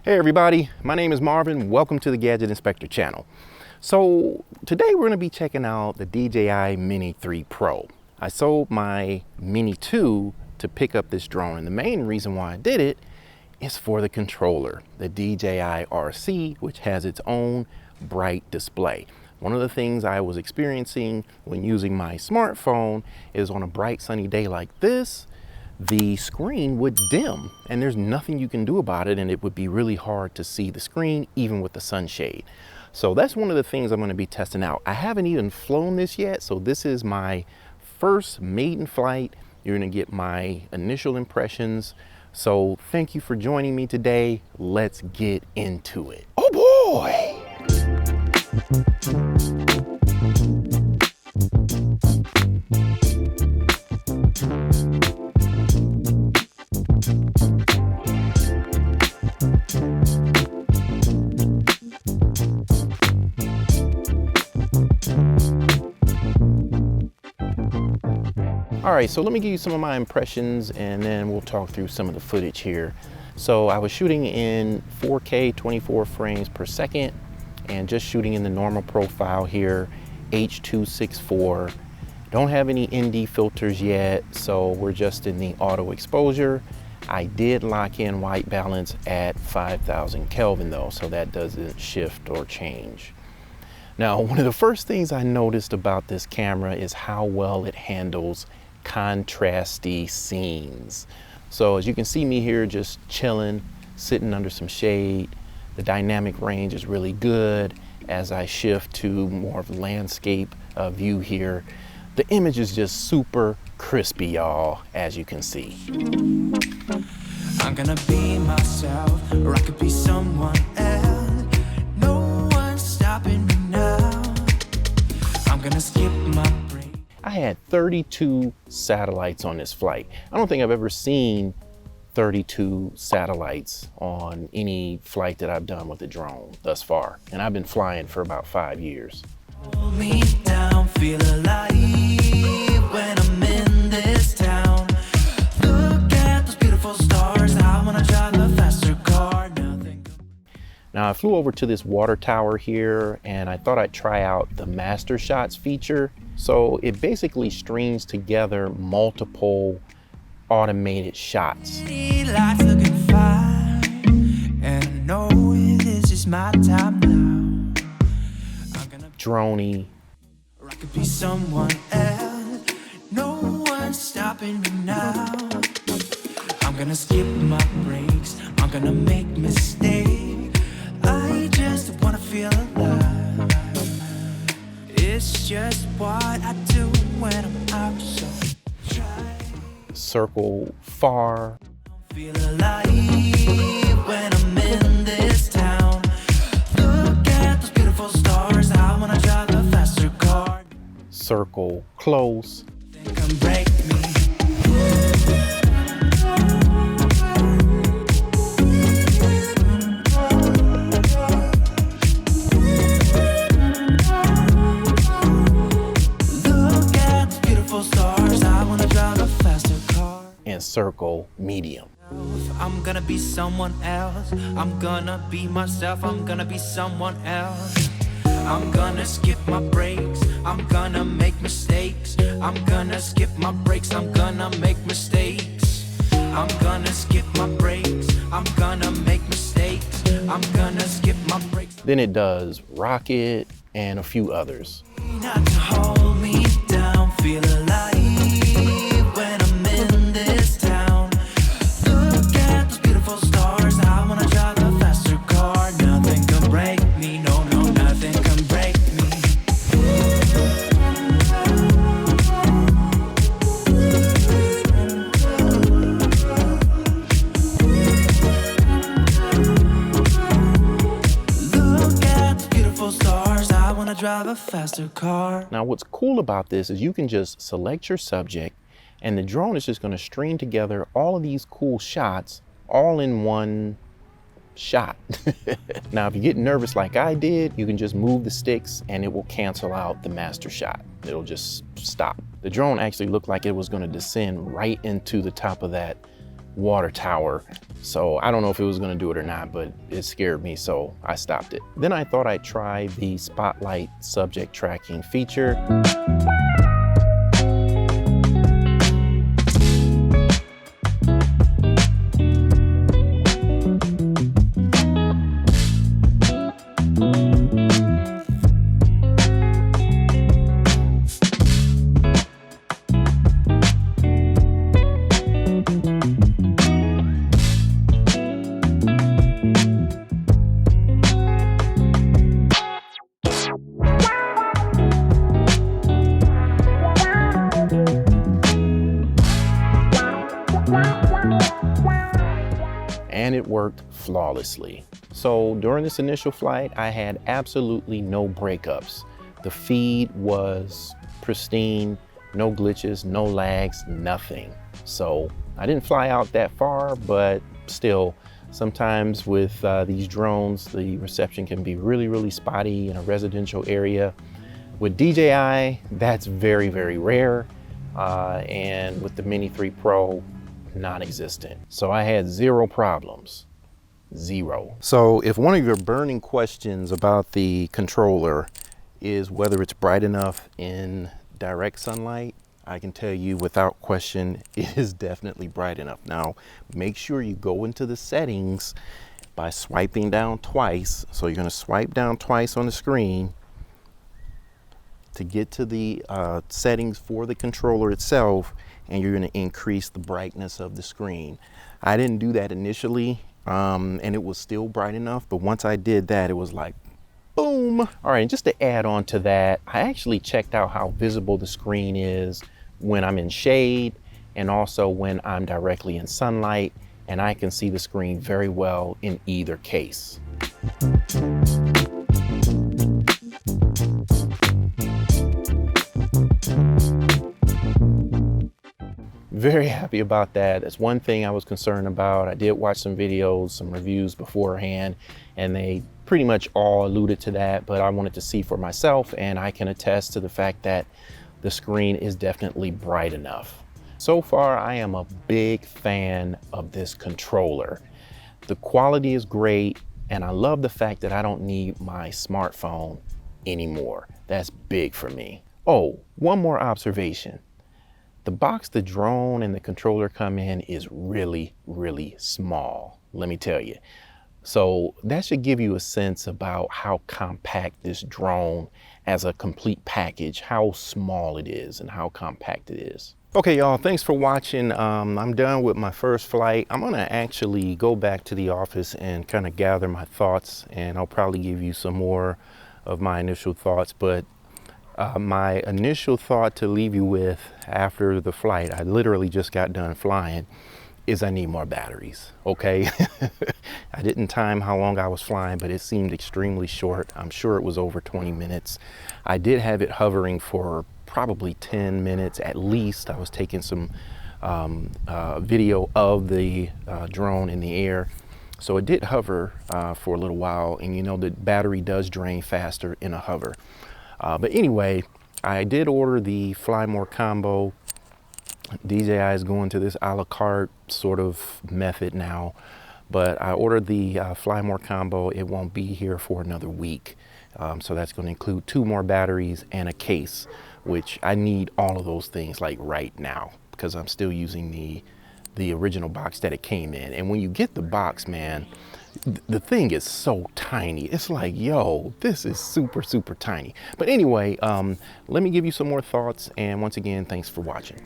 Hey everybody, my name is Marvin. Welcome to the Gadget Inspector channel. So today we're going to be checking out the DJI Mini 3 Pro. I sold my Mini 2 to pick up this drone, and the main reason why I did it is for the controller, the DJI RC, which has its own bright display. One of the things I was experiencing when using my smartphone is on a bright sunny day like this, the screen would dim and there's nothing you can do about it, and it would be really hard to see the screen even with the sunshade. So that's one of the things I'm going to be testing out. I haven't even flown this yet, so this is my first maiden flight. You're going to get my initial impressions. So thank you for joining me today. Let's get into it. Oh boy! All right, so let me give you some of my impressions and then we'll talk through some of the footage here. So I was shooting in 4K 24 frames per second and just shooting in the normal profile here, H.264. Don't have any ND filters yet, so we're just in the auto exposure. I did lock in white balance at 5,000 Kelvin though, so that doesn't shift or change. Now, one of the first things I noticed about this camera is how well it handles contrasty scenes. So as you can see me here just chilling, sitting under some shade. The dynamic range is really good. As I shift to more of a landscape view here, the image is just super crispy, y'all, as you can see. I'm gonna be myself, or I could be someone else. No one's stopping me now. I'm gonna skip my break. I had 32 satellites on this flight. I don't think I've ever seen 32 satellites on any flight that I've done with a drone thus far. And I've been flying for about 5 years. Hold me down, feel alive when I'm in this town. Look at those beautiful stars. I wanna drive a faster car. Now I flew over to this water tower here and I thought I'd try out the Mastershots feature. So it basically streams together multiple automated shots. Life's looking fine, and I know this is my time now. I'm gonna Droney. Or I could be someone else. No one's stopping me now. I'm gonna skip my breaks. I'm gonna make mistakes. I just wanna feel alive. It's just what I do when I'm out, so try. Circle far. Feel alive when I'm in this town. Look at those beautiful stars. I wanna drive a faster car. Circle close. They can break me. And circle medium. I'm gonna be someone else. I'm gonna be myself. I'm gonna be someone else. I'm gonna skip my breaks. I'm gonna make mistakes. I'm gonna skip my breaks. I'm gonna make mistakes. I'm gonna skip my breaks. I'm gonna make mistakes. I'm gonna skip my breaks. Then it does Rocket and a few others. Not to hold me down, feel alive. Drive a faster car. Now what's cool about this is you can just select your subject and the drone is just going to string together all of these cool shots all in one shot. Now if you get nervous like I did, you can just move the sticks and it will cancel out the master shot. It'll just stop. The drone actually looked like it was going to descend right into the top of that water tower. So I don't know if it was gonna do it or not, but it scared me, so I stopped it. Then I thought I'd try the spotlight subject tracking feature. And it worked flawlessly. So during this initial flight, I had absolutely no breakups. The feed was pristine, no glitches, no lags, nothing. So I didn't fly out that far, but still, sometimes with these drones, the reception can be really, really spotty in a residential area. With DJI, that's very, very rare. And with the Mini 3 Pro, non-existent. So I had zero problems, zero. So if one of your burning questions about the controller is whether it's bright enough in direct sunlight, I can tell you without question, it is definitely bright enough. Now, make sure you go into the settings by swiping down twice. So you're gonna swipe down twice on the screen to get to the settings for the controller itself, and you're gonna increase the brightness of the screen. I didn't do that initially, and it was still bright enough, but once I did that, it was like, boom. All right, and just to add on to that, I actually checked out how visible the screen is when I'm in shade and also when I'm directly in sunlight, and I can see the screen very well in either case. Very happy about that. That's one thing I was concerned about. I did watch some videos, some reviews beforehand, and they pretty much all alluded to that, but I wanted to see for myself, and I can attest to the fact that the screen is definitely bright enough. So far, I am a big fan of this controller. The quality is great, and I love the fact that I don't need my smartphone anymore. That's big for me. Oh, one more observation. The box the drone and the controller come in is really, really small, let me tell you. So that should give you a sense about how compact this drone as a complete package, how small it is and how compact it is. Okay, y'all, thanks for watching. I'm done with my first flight. I'm gonna actually go back to the office and kind of gather my thoughts, and I'll probably give you some more of my initial thoughts, but my initial thought to leave you with after the flight, I literally just got done flying, is I need more batteries, okay? I didn't time how long I was flying, but it seemed extremely short. I'm sure it was over 20 minutes. I did have it hovering for probably 10 minutes at least. I was taking some video of the drone in the air. So it did hover for a little while, and you know the battery does drain faster in a hover. But anyway, I did order the Fly More combo. DJI is going to this a la carte sort of method now, but I ordered the Fly More combo. It won't be here for another week. So that's going to include 2 more batteries and a case, which I need all of those things like right now because I'm still using the original box that it came in. And when you get the box, man, the thing is so tiny. It's like, yo, this is super, super tiny. But anyway, let me give you some more thoughts. And once again, thanks for watching.